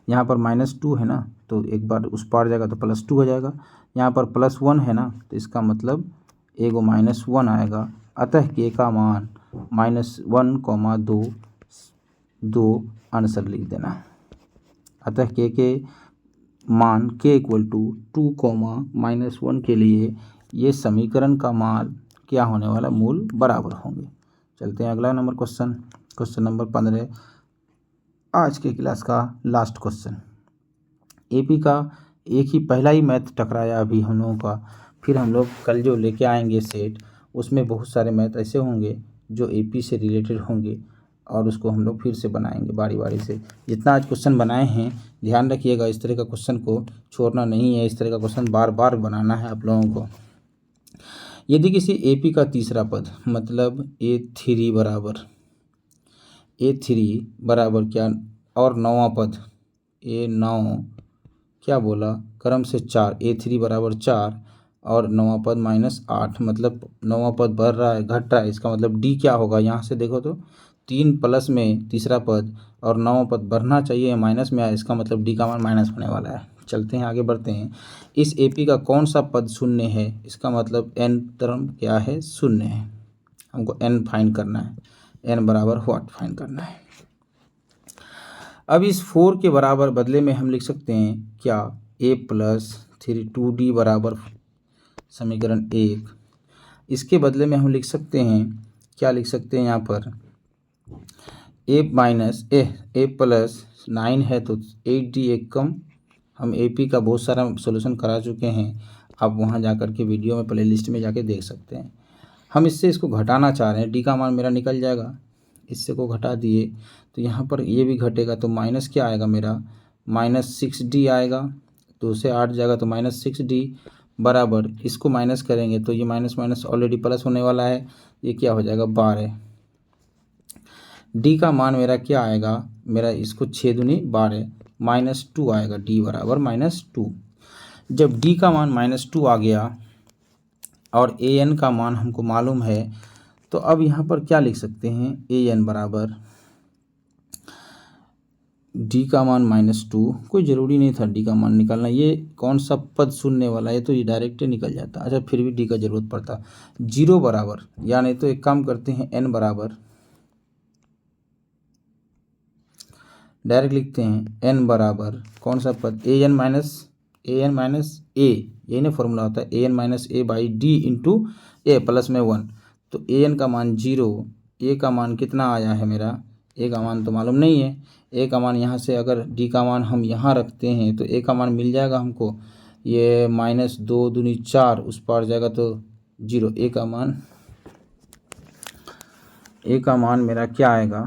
यहाँ पर -2 है ना तो एक बार उस पार जाएगा तो +2 हो जाएगा। यहाँ पर +1 है ना तो इसका मतलब एगो -1 आएगा। अतः k का मान -1, 2 आंसर लिख देना। अतः k के मान k = 2, -1 के लिए ये समीकरण का मान क्या होने वाला, मूल बराबर होंगे। चलते हैं अगला नंबर क्वेश्चन नंबर 15, आज के क्लास का लास्ट क्वेश्चन। एपी का एक ही पहला ही मैथ टकराया अभी हम लोगों का, फिर हम लोग कल जो लेके आएंगे सेट, उसमें बहुत सारे मैथ ऐसे होंगे जो एपी से रिलेटेड होंगे और उसको हम लोग फिर से बनाएंगे बारी बारी से। जितना आज क्वेश्चन बनाए हैं ध्यान रखिएगा, इस तरह का क्वेश्चन को छोड़ना नहीं है, इस तरह का क्वेश्चन बार बार बनाना है आप लोगों को। यदि किसी एपी का तीसरा पद मतलब A3 बराबर क्या और नौवां पद A9 क्या बोला क्रम से 4, A3 बराबर 4 और नौवां पद -8, मतलब नौवां पद बढ़ रहा है घट रहा है, इसका मतलब D क्या होगा, यहाँ से देखो तो 3 प्लस में तीसरा पद और नौवां पद बढ़ना चाहिए, माइनस में आया, इसका मतलब D का मान माइनस होने वाला है। चलते हैं आगे बढ़ते हैं। इस एपी का कौन सा पद शून्य है, इसका मतलब n टर्म क्या है, शून्य है। हमको n फाइंड करना है, n बराबर व्हाट फाइंड करना है। अब इस 4 के बराबर बदले में हम लिख सकते हैं क्या a + 3 2d बराबर समीकरण 1। इसके बदले में हम लिख सकते हैं, क्या लिख सकते हैं, यहाँ पर a + 9 है तो 8d एक कम। हम एपी का बहुत सारा सॉल्यूशन करा चुके हैं, आप वहाँ जा कर के वीडियो में प्लेलिस्ट में जाके देख सकते हैं। हम इससे इसको घटाना चाह रहे हैं, डी का मान मेरा निकल जाएगा, इससे को घटा दिए तो यहाँ पर ये भी घटेगा तो माइनस क्या आएगा मेरा, -6d आएगा। 2 से 8 जाएगा तो -6d बराबर, इसको माइनस करेंगे तो ये माइनस ऑलरेडी प्लस होने वाला है, ये क्या हो जाएगा 12। डी का मान मेरा क्या आएगा, मेरा इसको 6 दूनी 12 -2 आएगा, डी बराबर -2। जब डी का मान -2 आ गया और ए एन का मान हमको मालूम है। तो अब यहाँ पर क्या लिख सकते हैं, ए एन बराबर डी का मान -2, कोई ज़रूरी नहीं था डी का मान निकालना, ये कौन सा पद शून्य वाला है तो ये डायरेक्ट निकल जाता। अच्छा फिर भी डी का ज़रूरत पड़ता। 0 बराबर, यानी तो एक काम करते हैं, एन बराबर डायरेक्ट लिखते हैं, एन बराबर कौन सा पद, ए एन माइनस ए, यही ना फॉर्मूला होता है, A N minus A by D into A plus में 1। तो ए एन का मान 0, ए का मान कितना आया है मेरा, ए का मान तो मालूम नहीं है। ए का मान यहाँ से अगर डी का मान हम यहाँ रखते हैं तो ए का मान मिल जाएगा हमको, ये -2 दूनी 4 उस पार जाएगा तो 0। ए का मान मेरा क्या आएगा,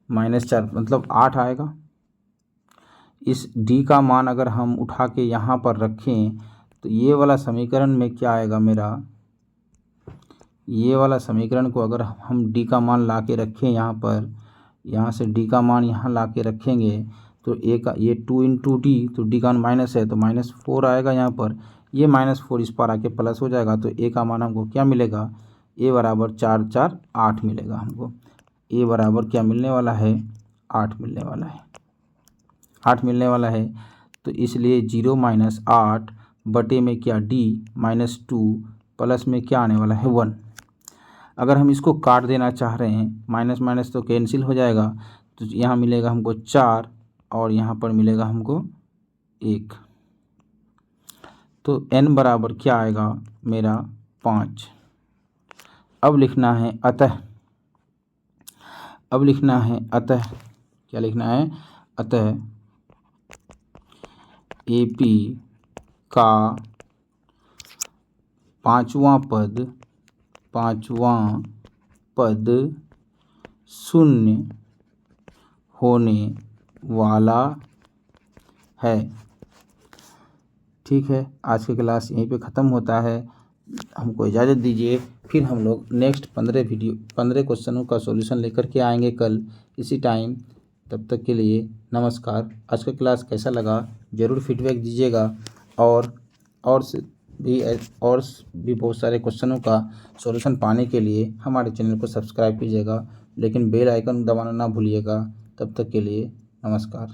-4 मतलब 8 आएगा। इस डी का मान अगर हम उठा के यहाँ पर रखें तो ये वाला समीकरण में क्या आएगा मेरा, ये वाला समीकरण को अगर हम डी का मान ला के रखें यहाँ पर, यहाँ से डी का मान यहाँ ला के रखेंगे तो ए का ये 2 इंटू डी, तो डी का मान माइनस है तो -4 आएगा यहाँ पर, ये -4 इस पर आके प्लस हो जाएगा। तो ए का मान हमको क्या मिलेगा, ए बराबर 4 4 8 मिलेगा हमको। ए बराबर क्या मिलने वाला है, 8 मिलने वाला है, 8 मिलने वाला है। तो इसलिए 0 - 8 बटे में क्या डी -2 प्लस में क्या आने वाला है 1। अगर हम इसको काट देना चाह रहे हैं, माइनस माइनस तो कैंसिल हो जाएगा, तो यहाँ मिलेगा हमको 4 और यहाँ पर मिलेगा हमको 1। तो n बराबर क्या आएगा मेरा 5। अब लिखना है अतः, क्या लिखना है, अतः AP का पाँचवां पद शून्य होने वाला है। ठीक है, आज की क्लास यहीं पे ख़त्म होता है, हमको इजाज़त दीजिए। फिर हम लोग नेक्स्ट 15 क्वेश्चनों का सॉल्यूशन लेकर के आएंगे कल इसी टाइम। तब तक के लिए नमस्कार। आज का क्लास कैसा लगा ज़रूर फीडबैक दीजिएगा, और भी बहुत सारे क्वेश्चनों का सॉल्यूशन पाने के लिए हमारे चैनल को सब्सक्राइब कीजिएगा, लेकिन बेल आइकन दबाना ना भूलिएगा। तब तक के लिए नमस्कार।